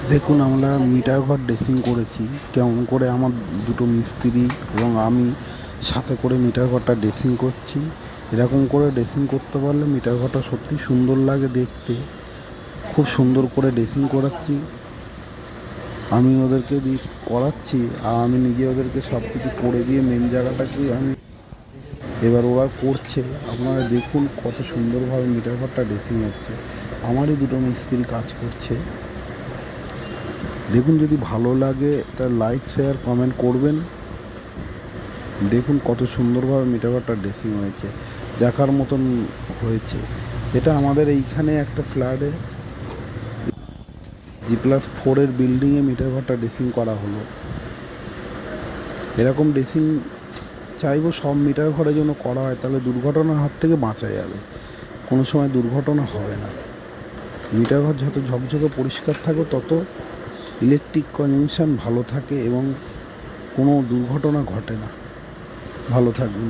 দেখুন, আমরা মিটার ঘর ড্রেসিং করেছি কেমন করে। আমার দুটো মিস্ত্রি এবং আমি সাথে করে মিটার ঘরটা ড্রেসিং করছি। এরকম করে ড্রেসিং করতে পারলে মিটার ঘরটা সত্যি সুন্দর লাগে দেখতে। খুব সুন্দর করে ড্রেসিং করাচ্ছি, আমি ওদেরকে দিয়ে করাচ্ছি, আর আমি নিজে ওদেরকে সব কিছু করে দিয়ে মেন জায়গাটাকে আমি এবার ওরা করছে। আপনারা দেখুন কত সুন্দরভাবে মিটার ঘরটা ড্রেসিং হচ্ছে। আমারই দুটো মিস্ত্রি কাজ করছে। দেখুন, যদি ভালো লাগে তার লাইক শেয়ার কমেন্ট করবেন। দেখুন কত সুন্দরভাবে মিটার ঘরটা ড্রেসিং হয়েছে, দেখার মতন হয়েছে। এটা আমাদের এইখানে একটা ফ্ল্যাটে G+4 বিল্ডিংয়ে মিটার ঘরটা ড্রেসিং করা হলো। এরকম ড্রেসিং চাইবো সব মিটার ঘরের জন্য করা হয়, তাহলে দুর্ঘটনার হাত থেকে বাঁচা যাবে, কোনো সময় দুর্ঘটনা হবে না। মিটার ঘর যত ঝকঝকে পরিষ্কার থাকে তত ইলেকট্রিক কনজাম্পশন ভালো থাকে এবং কোনো দুর্ঘটনা ঘটে না। ভালো থাকবেন।